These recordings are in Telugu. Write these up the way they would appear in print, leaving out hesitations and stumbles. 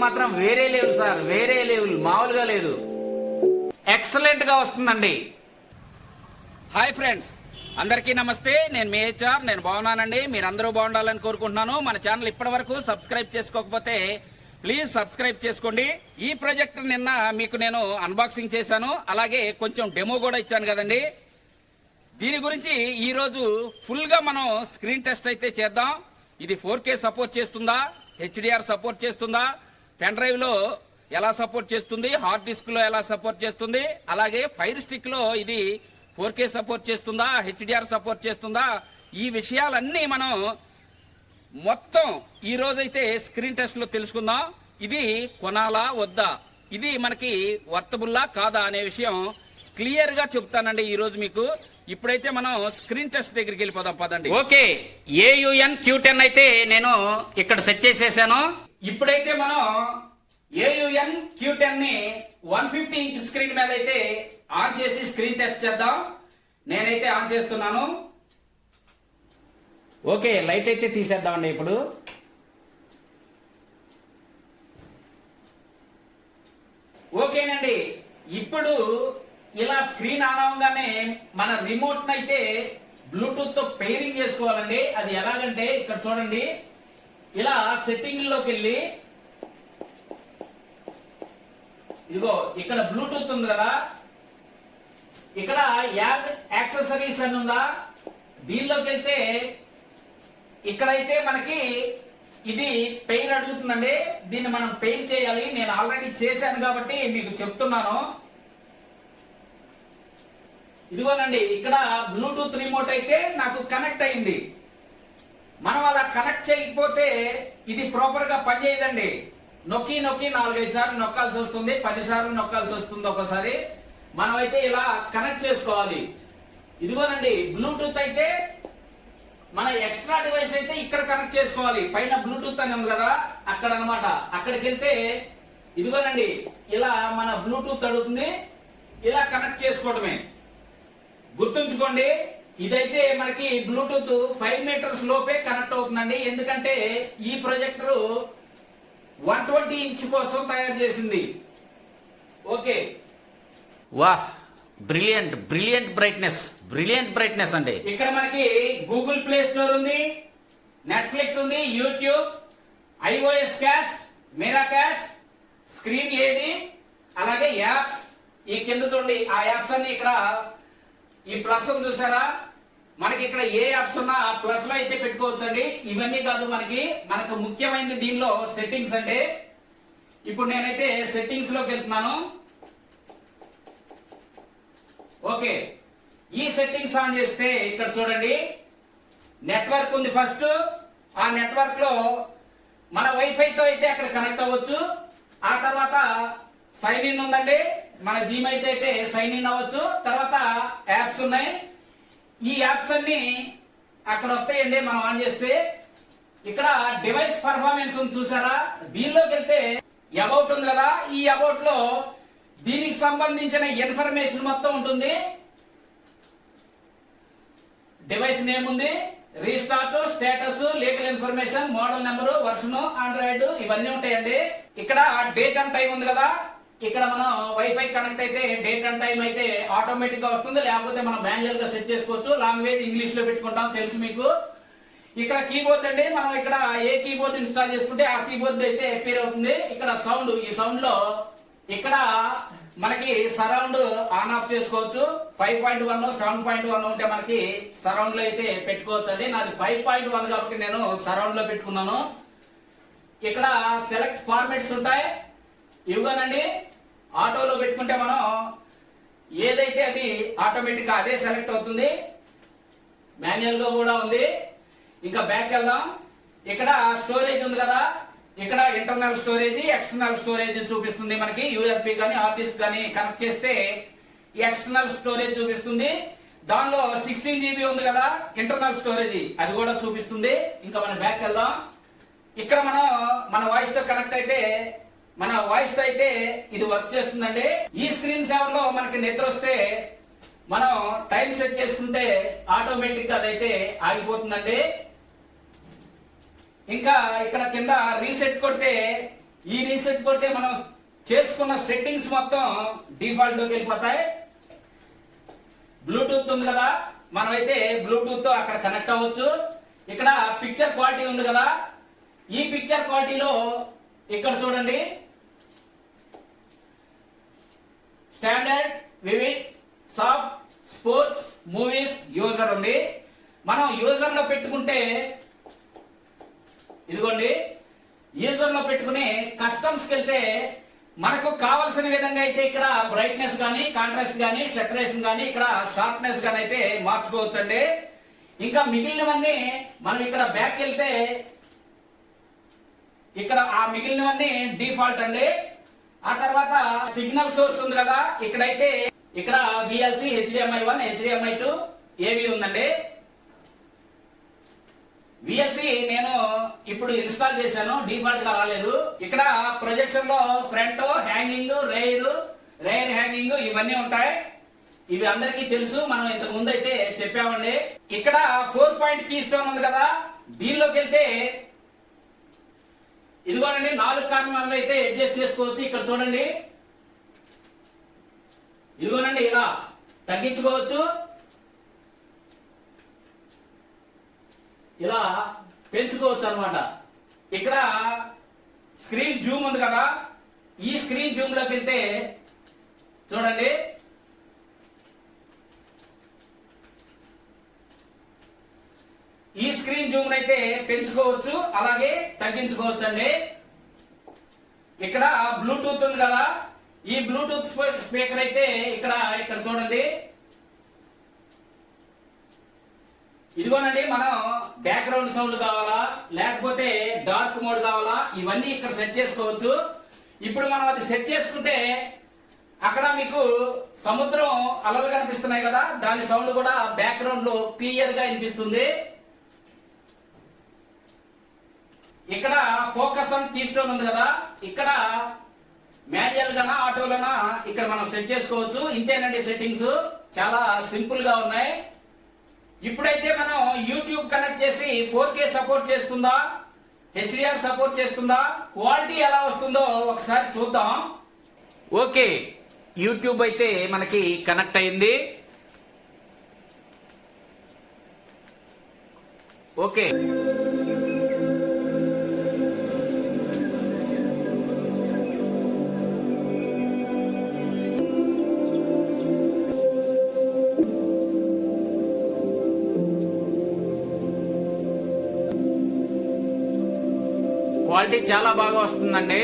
మాత్రం వేరే లెవెల్ సార్, వేరే లెవెల్, మామూలుగా లేదు. ఎక్సలెంట్ గా వస్తుందండి. హాయ్ ఫ్రెండ్స్, అందరికీ నమస్తే. నేను మీ హెచ్ఆర్. నేను బాగున్నానండి. మీరందరూ బాగుండాలని కోరుకుంటున్నాను. మన ఛానల్ ఇప్పటి వరకు సబ్స్క్రైబ్ చేసుకోకపోతే ప్లీజ్ సబ్స్క్రైబ్ చేసుకోండి. ఈ ప్రాజెక్ట్ నిన్న మీకు నేను అన్బాక్సింగ్ చేశాను, అలాగే కొంచెం డెమో కూడా ఇచ్చాను కదండి. దీని గురించి ఈ రోజు ఫుల్ గా మనం స్క్రీన్ టెస్ట్ అయితే చేద్దాం. ఇది 4K సపోర్ట్ చేస్తుందా, HDR సపోర్ట్ చేస్తుందా, పెన్ డ్రైవ్ లో ఎలా సపోర్ట్ చేస్తుంది, హార్డ్ డిస్క్ లో ఎలా సపోర్ట్ చేస్తుంది, అలాగే ఫైర్ స్టిక్ లో ఇది 4K సపోర్ట్ చేస్తుందా, HDR సపోర్ట్ చేస్తుందా, ఈ విషయాలన్నీ మనం మొత్తం ఈ రోజైతే స్క్రీన్ టెస్ట్ లో తెలుసుకుందాం. ఇది కొనాలా వద్దా, ఇది మనకి వర్తబుల్లా కాదా అనే విషయం క్లియర్ గా చెప్తానండి ఈ రోజు మీకు. ఇప్పుడైతే మనం స్క్రీన్ టెస్ట్ దగ్గరికి వెళ్ళిపోదాం పదండి. ఓకే, AUN Q10 అయితే నేను ఇక్కడ సెట్ చేసేసాను. ఇప్పుడైతే మనం AUN Q10 ని 150 ఇంచ్ స్క్రీన్ మీద అయితే ఆన్ చేసి స్క్రీన్ టెస్ట్ చేద్దాం. నేనైతే ఆన్ చేస్తున్నాను. ఓకే, లైట్ అయితే తీసేద్దామండి ఇప్పుడు. ఓకేనండి, ఇప్పుడు ఇలా స్క్రీన్ ఆన్ అవగానే మన రిమోట్ అయితే బ్లూటూత్ తో పెయిరింగ్ చేసుకోవాలండి. అది ఎలాగంటే ఇక్కడ చూడండి, ఇలా సెట్టింగ్ లోకి వెళ్ళి ఇదిగో ఇక్కడ బ్లూటూత్ ఉంది కదా, ఇక్కడ యాడ్ యాక్సెసరీస్ అని ఉందా, దీనిలోకి వెళ్తే ఇక్కడైతే మనకి ఇది పెయిర్ అడుగుతుందండి. దీన్ని మనం పెయిర్ చేయాలి. నేను ఆల్రెడీ చేశాను కాబట్టి మీకు చెప్తున్నాను. ఇదిగోనండి, ఇక్కడ బ్లూటూత్ రిమోట్ అయితే నాకు కనెక్ట్ అయింది. మనం అలా కనెక్ట్ చేయకపోతే ఇది ప్రాపర్ గా పనిచేయదండి. నొక్కి 4-5 సార్లు నొక్కాల్సి వస్తుంది, 10 సార్లు నొక్కాల్సి వస్తుంది ఒకసారి. మనమైతే ఇలా కనెక్ట్ చేసుకోవాలి. ఇదిగోనండి, బ్లూటూత్ అయితే మన ఎక్స్ట్రా డివైస్ అయితే ఇక్కడ కనెక్ట్ చేసుకోవాలి. పైన బ్లూటూత్ అని ఉంది కదా, అక్కడ అన్నమాట. అక్కడికి వెళ్తే ఇదిగోనండి, ఇలా మన బ్లూటూత్ అడుగుతుంది, ఇలా కనెక్ట్ చేసుకోవడమే. గుర్తుంచుకోండి, ఇదైతే మనకి బ్లూటూత్ 5 మీటర్స్ లోపే కనెక్ట్ అవుతుందండి. ఎందుకంటే ఈ ప్రొజెక్టర్ 120 ఇంచ్ కోసం తయారు చేసింది. ఓకే, వాహ్, brilliant brilliant brightness, brilliant brightness అండి. ఇక్కడ మనకి గూగుల్ ప్లే స్టోర్ ఉంది, నెట్ఫ్లిక్స్ ఉంది, యూట్యూబ్, iOS క్యాస్ట్, మీరా క్యాస్ట్, స్క్రీన్ AD, అలాగే యాప్స్. ఈ కింద చూడండి, ఆ యాప్స్ అన్ని ఇక్కడ ఈ ప్లస్ చూసారా, మనకి ఇక్కడ ఏ యాప్స్ ఉన్నా ప్లస్ లో అయితే పెట్టుకోవచ్చు అండి. ఇవన్నీ కాదు, మనకు ముఖ్యమైనది దీనిలో సెట్టింగ్స్ అండి. ఇప్పుడు నేనైతే సెట్టింగ్స్ లోకి వెళ్తున్నాను. ఓకే, ఈ సెట్టింగ్స్ ఆన్ చేస్తే ఇక్కడ చూడండి, నెట్వర్క్ ఉంది ఫస్ట్. ఆ నెట్వర్క్ లో మన వైఫైతో అయితే అక్కడ కనెక్ట్ అవ్వచ్చు. ఆ తర్వాత సైన్ ఇన్ ఉందండి, మన జీమెయిల్ అయితే సైన్ ఇన్ అవ్వచ్చు. తర్వాత యాప్స్ ఉన్నాయి. ఈ యాప్స్ అన్ని అక్కడ వస్తాయండి మనం ఆన్ చేస్తే. ఇక్కడ డివైస్ పర్ఫార్మెన్స్ ఉంది చూసారా, దీనిలోకి వెళ్తే అబౌట్ ఉంది కదా, ఈ అబౌట్ లో దీనికి సంబంధించిన ఇన్ఫర్మేషన్ మొత్తం ఉంటుంది. డివైస్ నేమ్ ఉంది, restart, status, legal information, model number, version, Android, ఇవన్నీ ఉంటాయండి. ఇక్కడ డేట్ అండ్ టైం ఉంది కదా, ఇక్కడ మనం వైఫై కనెక్ట్ అయితే డేట్ అండ్ టైం అయితే ఆటోమేటిక్ గా వస్తుంది, లేకపోతే మనం మాన్యువల్ గా సెట్ చేసుకోవచ్చు. లాంగ్వేజ్ ఇంగ్లీష్ లో పెట్టుకుంటాం, తెలుసు మీకు. ఇక్కడ కీబోర్డ్ అండి, మనం ఇక్కడ ఏ కీబోర్డ్ ఇన్స్టాల్ చేసుకుంటే ఆ కీబోర్డ్ అయితే అపీర్ అవుతుంది. ఇక్కడ సౌండ్, ఈ సౌండ్ లో ఇక్కడ మనకి సరౌండ్ ఆన్ ఆఫ్ చేసుకోవచ్చు. 5.1, 7.1 ఉంటే మనకి సరౌండ్ లో అయితే పెట్టుకోవచ్చు అండి. నాది 5.1 కాబట్టి నేను సరౌండ్ లో పెట్టుకున్నాను. ఇక్కడ సెలెక్ట్ ఫార్మాట్స్ ఉంటాయి, ఇవ్వనండి. ఆటోలో పెట్టుకుంటే మనం ఏదైతే అది ఆటోమేటిక్ గా అదే సెలెక్ట్ అవుతుంది. మాన్యువల్ గా కూడా ఉంది. ఇంకా బ్యాక్ వెళ్దాం. ఇక్కడ స్టోరేజ్ ఉంది కదా, ఇక్కడ ఇంటర్నల్ స్టోరేజ్, ఎక్స్టర్నల్ స్టోరేజ్ చూపిస్తుంది. మనకి USB కానీ హార్డ్ డిస్క్ కానీ కనెక్ట్ చేస్తే ఎక్స్టర్నల్ స్టోరేజ్ చూపిస్తుంది. దానిలో 16 GB ఉంది కదా ఇంటర్నల్ స్టోరేజ్, అది కూడా చూపిస్తుంది. ఇంకా మనం బ్యాక్ వెళ్దాం. ఇక్కడ మనం మన వాయిస్ తో కనెక్ట్ అయితే మన వాయిస్ తో అయితే ఇది వర్క్ చేస్తుందండి. ఈ స్క్రీన్ సేవర్ లో మనకి నిద్ర వస్తే మనం టైం సెట్ చేసుకుంటే ఆటోమేటిక్ గా అదైతే ఆగిపోతుందండి. ఇంకా ఇక్కడ కింద రీసెట్ కొడితే ఈ రీసెట్ కొడితే మనం చేసుకున్న సెట్టింగ్స్ మొత్తం డిఫాల్ట్ లోకి వెళ్ళిపోతాయి. బ్లూటూత్ ఉంది కదా, మనమైతే బ్లూటూత్ తో అక్కడ కనెక్ట్ అవ్వచ్చు. ఇక్కడ పిక్చర్ క్వాలిటీ ఉంది కదా, ఈ పిక్చర్ క్వాలిటీలో ఇక్కడ చూడండి standard, vivid, soft, sports, movies, user ఉంది. మనం యూజర్ లో పెట్టుకుంటే ఇదిగోండి, యూజర్ లో పెట్టుకుని కస్టమ్స్ కి వెళ్తే మనకు కావాల్సిన విధంగా అయితే ఇక్కడ బ్రైట్నెస్ గానీ, కాంట్రాస్ట్ గానీ, సెటరేషన్ గానీ, ఇక్కడ షార్ప్నెస్ గానీ అయితే మార్చుకోవచ్చు అండి. ఇంకా మిగిలినవన్నీ మనం ఇక్కడ బ్యాక్ వెళ్తే ఇక్కడ ఆ మిగిలినవన్నీ డిఫాల్ట్ అండి. ఆ తర్వాత సిగ్నల్ సోర్స్ ఉంది కదా, ఇక్కడైతే ఇక్కడ విఎల్సి, హెచ్డిఎంఐ 1, హెచ్డిఎంఐ 2, ఏవి ఉందండి. విఎల్సి నేను ఇప్పుడు ఇన్స్టాల్ చేశాను, డిఫాల్ట్ గా రాలేదు. ఇక్కడ ప్రొజెక్షన్ లో ఫ్రంట్ హ్యాంగింగ్, రేర్ హ్యాంగింగ్ ఇవన్నీ ఉంటాయి. ఇవి అందరికీ తెలుసు, మనం ఇంతకు ముందు అయితే చెప్పామండి. ఇక్కడ 4 పాయింట్ కీ స్టోన్ ఉంది కదా, దీనిలోకి వెళ్తే ఇదిగోనండి 4 కార్నర్లు అయితే అడ్జస్ట్ చేసుకోవచ్చు. ఇక్కడ చూడండి, ఇదిగోనండి ఇలా తగ్గించుకోవచ్చు, ఇలా పెంచుకోవచ్చు అనమాట. ఇక్కడ స్క్రీన్ జూమ్ ఉంది కదా, ఈ స్క్రీన్ జూమ్ లోకి వెళ్తే చూడండి ఈ స్క్రీన్ జూమ్ అయితే పెంచుకోవచ్చు, అలాగే తగ్గించుకోవచ్చు అండి. ఇక్కడ బ్లూటూత్ ఉంది కదా, ఈ బ్లూటూత్ స్పీకర్ అయితే ఇక్కడ చూడండి, ఇదిగోనండి మనం బ్యాక్గ్రౌండ్ సౌండ్ కావాలా, లేకపోతే డార్క్ మోడ్ కావాలా, ఇవన్నీ ఇక్కడ సెట్ చేసుకోవచ్చు. ఇప్పుడు మనం అది సెట్ చేసుకుంటే అక్కడ మీకు సముద్రం అలలు కనిపిస్తున్నాయి కదా, దాని సౌండ్ కూడా బ్యాక్గ్రౌండ్ లో క్లియర్ గా వినిపిస్తుంది. ఇక్కడ ఫోకస్ అని తీసుకోవడం ఉంది కదా, ఇక్కడ మాన్యువల్ గానా ఆటోలోనా ఇక్కడ మనం సెట్ చేసుకోవచ్చు. ఇంతేనండి సెట్టింగ్స్, చాలా సింపుల్ గా ఉన్నాయి. ఇప్పుడైతే మనం యూట్యూబ్ కనెక్ట్ చేసి 4K సపోర్ట్ చేస్తుందా, హెచ్డిఆర్ సపోర్ట్ చేస్తుందా, క్వాలిటీ ఎలా వస్తుందో ఒకసారి చూద్దాం. ఓకే, యూట్యూబ్ అయితే మనకి కనెక్ట్ అయింది. ఓకే, క్వాలిటీ చాలా బాగా వస్తుందండి.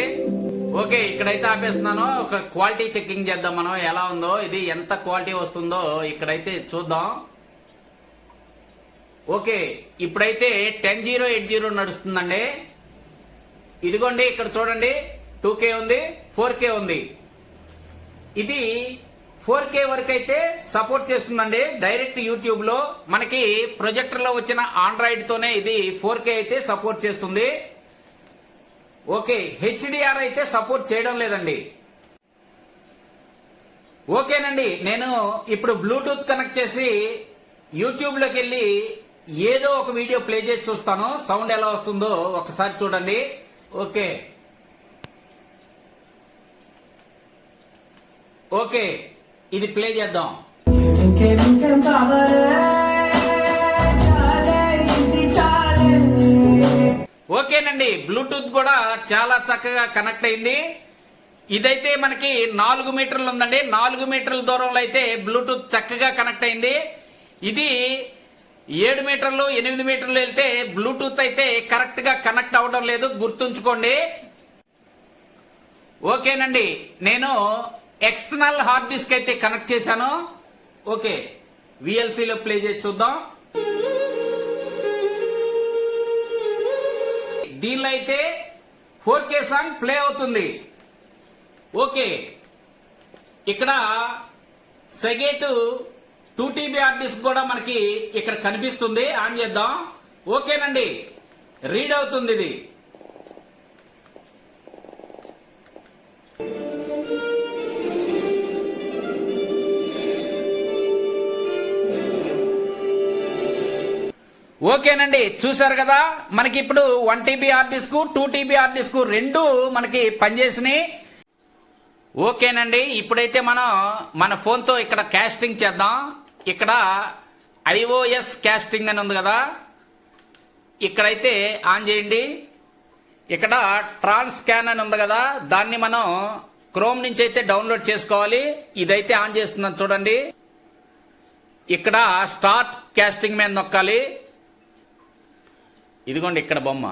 ఓకే, ఇక్కడైతే ఆపేస్తున్నాను. ఒక క్వాలిటీ చెకింగ్ చేద్దాం మనం, ఎలా ఉందో ఇది, ఎంత క్వాలిటీ వస్తుందో ఇక్కడైతే చూద్దాం. ఓకే, ఇప్పుడైతే 10080 నడుస్తుందండి. ఇదిగోండి ఇక్కడ చూడండి, 2K ఉంది, 4K ఉంది. ఇది 4K వరకు అయితే సపోర్ట్ చేస్తుందండి. డైరెక్ట్ యూట్యూబ్ లో మనకి ప్రొజెక్టర్ లో వచ్చిన ఆండ్రాయిడ్ తోనే ఇది 4K అయితే సపోర్ట్ చేస్తుంది. ఓకే, హెచ్డిఆర్ అయితే సపోర్ట్ చేయడం లేదండి. ఓకేనండి, నేను ఇప్పుడు బ్లూటూత్ కనెక్ట్ చేసి యూట్యూబ్ లోకి వెళ్ళి ఏదో ఒక వీడియో ప్లే చేసి చూస్తాను, సౌండ్ ఎలా వస్తుందో ఒకసారి చూడండి. ఓకే ఓకే, ఇది ప్లే చేద్దాం. ఓకేనండి, బ్లూటూత్ కూడా చాలా చక్కగా కనెక్ట్ అయింది. ఇదైతే మనకి 4 మీటర్లు ఉందండి, 4 మీటర్ల దూరంలో అయితే బ్లూటూత్ చక్కగా కనెక్ట్ అయింది. ఇది 7 మీటర్లు 8 మీటర్లు వెళ్తే బ్లూటూత్ అయితే కరెక్ట్ గా కనెక్ట్ అవడం లేదు, గుర్తుంచుకోండి. ఓకేనండి, నేను ఎక్స్టర్నల్ హార్డ్ డిస్క్ అయితే కనెక్ట్ చేశాను. ఓకే, విఎల్సీలో ప్లే చేసి చూద్దాం. దీనిలో అయితే 4K సాంగ్ ప్లే అవుతుంది. ఓకే, ఇక్కడ సెగేట్ 2TB హార్డ్ డిస్క్ కూడా మనకి ఇక్కడ కనిపిస్తుంది, ఆన్ చేద్దాం. ఓకేనండి, రీడ్ అవుతుంది ఇది. ఓకేనండి, చూసారు కదా మనకి ఇప్పుడు 1 TB hard disk 2 TB hard disk రెండు మనకి పనిచేసినాయి. ఓకేనండి, ఇప్పుడైతే మనం మన ఫోన్తో ఇక్కడ కాస్టింగ్ చేద్దాం. ఇక్కడ iOS కాస్టింగ్ అని ఉంది కదా, ఇక్కడైతే ఆన్ చేయండి. ఇక్కడ ట్రాన్స్ స్కాన్ అని ఉంది కదా, దాన్ని మనం క్రోమ్ నుంచి అయితే డౌన్లోడ్ చేసుకోవాలి. ఇదైతే ఆన్ చేస్తున్నాను చూడండి. ఇక్కడ స్టార్ట్ కాస్టింగ్ మీద నొక్కాలి. ఇదిగోండి ఇక్కడ బొమ్మ.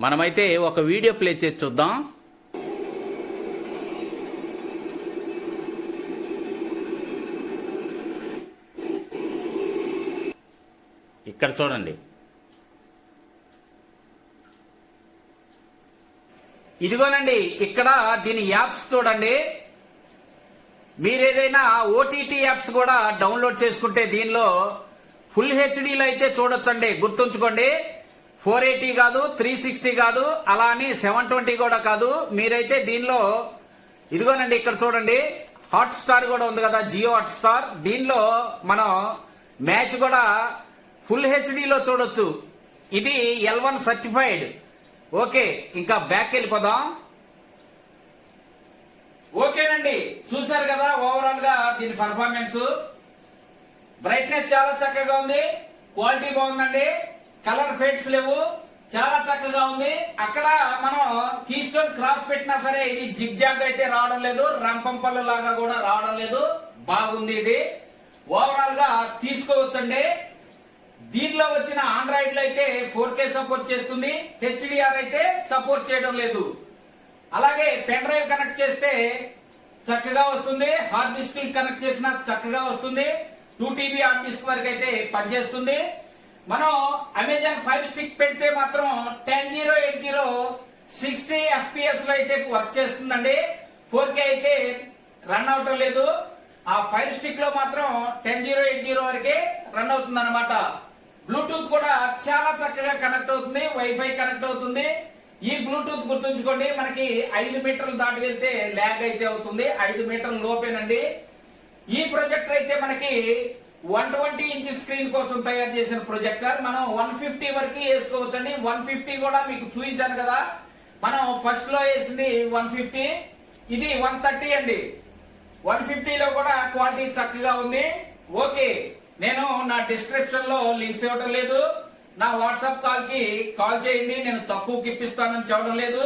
మనమైతే ఒక వీడియో ప్లే చేసి చూద్దాం. ఇక్కడ చూడండి, ఇదిగోనండి ఇక్కడ దీని యాప్స్ చూడండి. మీరు ఏదైనా ఓటీటీ యాప్స్ కూడా డౌన్లోడ్ చేసుకుంటే దీనిలో ఫుల్ హెచ్డీలో అయితే చూడొచ్చండి. గుర్తుంచుకోండి, 480 కాదు, 360 కాదు, అలా అని 720 కూడా కాదు. మీరైతే దీనిలో ఇదిగోనండి ఇక్కడ చూడండి, హాట్ స్టార్ కూడా ఉంది కదా, జియో హాట్ స్టార్. దీనిలో మనం మ్యాచ్ కూడా ఫుల్ హెచ్డీలో చూడొచ్చు. ఇది L1 సర్టిఫైడ్. ఓకే, ఇంకా బ్యాక్ వెళ్ళిపోదాం. ఓకేనండి, చూసారు కదా ఓవరాల్ గా దీని పర్ఫార్మెన్స్. బ్రైట్నెస్ చాలా చక్కగా ఉంది, క్వాలిటీ బాగుందండి, కలర్ ఫేడ్స్ లేవు, చాలా చక్కగా ఉంది. అక్కడ మనం కీ స్టోన్ క్రాస్ పెట్టినా సరే ఇది జిగ్ జాగ్ అయితే రావడం లేదు, రంపంపల్లు లాగా కూడా రావడం లేదు. బాగుంది, ఇది ఓవరాల్ గా తీసుకోవచ్చండి. దీనిలో వచ్చిన ఆండ్రాయిడ్ లో అయితే 4K సపోర్ట్ చేస్తుంది, HDR అయితే సపోర్ట్ చేయడం లేదు. అలాగే పెన్ డ్రైవ్ కనెక్ట్ చేస్తే చక్కగా వస్తుంది, హార్డ్ డిస్క్ కనెక్ట్ చేసినా చక్కగా వస్తుంది. 2 TB హార్డ్ డిస్క్ వరకు అయితే పనిచేస్తుంది. మనం అమెజాన్ ఫైర్ స్టిక్ పెడితే మాత్రం 10080 60 FPS లో అయితే వర్క్ చేస్తుందండి. 4K అయితే రన్ అవటం లేదు. ఆ ఫైర్ స్టిక్ లో మాత్రం 10080 వరకే రన్ అవుతుంది అనమాట. బ్లూటూత్ కూడా చాలా చక్కగా కనెక్ట్ అవుతుంది, వైఫై కనెక్ట్ అవుతుంది. ఈ బ్లూటూత్ గుర్తుంచుకోండి, మనకి 5 మీటర్లు దాటి వెళ్తే ల్యాగ్ అయితే అవుతుంది, 5 మీటర్ల లోపేనండి. ఈ ప్రొజెక్టర్ అయితే మనకి 120 ఇంచ్ స్క్రీన్ కోసం తయారు చేసిన ప్రొజెక్టర్. మనం 150 వరకు వేసుకోవచ్చండి. 150 కూడా మీకు చూపించాను కదా, మనం ఫస్ట్ లో వేసింది 150, ఇది 130 అండి. 150 లో కూడా క్వాలిటీ చక్కగా ఉంది. ఓకే, నేను నా డిస్క్రిప్షన్ లో లింక్స్ ఇవ్వడం లేదు, నా వాట్సాప్ కాల్ కి కాల్ చేయండి, నేను తక్కువకి ఇప్పిస్తానని చెప్పడం లేదు.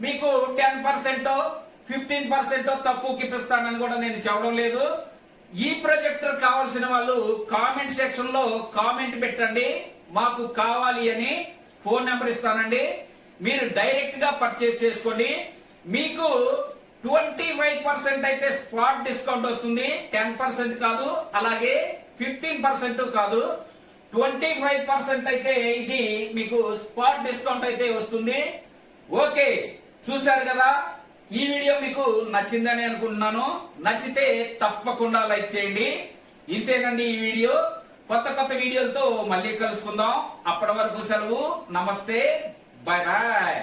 మీకు 10% 15% తక్కువకి ఇప్పిస్తానని కూడా నేను చెప్పడం లేదు. ఈ ప్రొజెక్టర్ కావాల్సిన వాళ్ళు కామెంట్ సెక్షన్ లో కామెంట్ పెట్టండి, మాకు కావాలి అని. ఫోన్ నెంబర్ ఇస్తానండి, మీరు డైరెక్ట్ గా పర్చేస్ చేసుకోండి. మీకు 25% అయితే స్పాట్ డిస్కౌంట్ వస్తుంది, 10% కాదు, అలాగే 15% కాదు, 25% అయితే ఇది మీకు స్పాట్ డిస్కౌంట్ అయితే వస్తుంది. ఓకే, చూశారు కదా, ఈ వీడియో మీకు నచ్చిందని అనుకుంటున్నాను. నచ్చితే తప్పకుండా లైక్ చేయండి. ఇంతేనండి ఈ వీడియో. కొత్త కొత్త వీడియోలతో మళ్ళీ కలుసుకుందాం. అప్పటి వరకు సెలవు. నమస్తే, బాయ్ బాయ్.